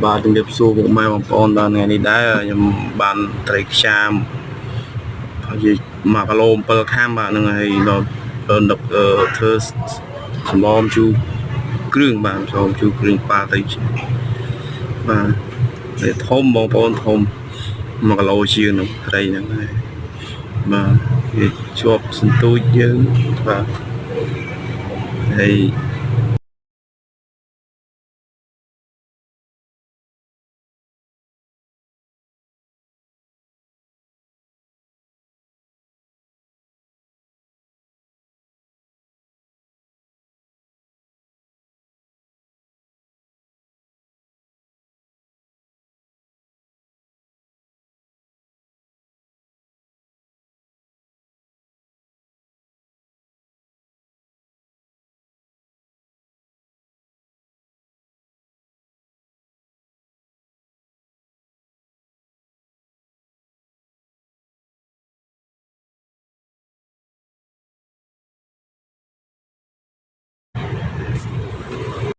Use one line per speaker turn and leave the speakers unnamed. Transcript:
បាទជំរាបសួរពុកម៉ែបងប្អូនដល់ថ្ងៃនេះដែរខ្ញុំបានត្រីខ្យាមនិយាយ1គីឡូ7ខាំបាទហ្នឹងហើយដល់ដឹកធ្វើសម្លជូរគ្រឿងបាទសម្លជូរគ្រឿងប៉ាត្រីបាទវាធំបងប្អូនធំ1គីឡូជាងនឹងត្រីហ្នឹងហើយបាទវាជាប់សន្ទូចយើងបាទហើយ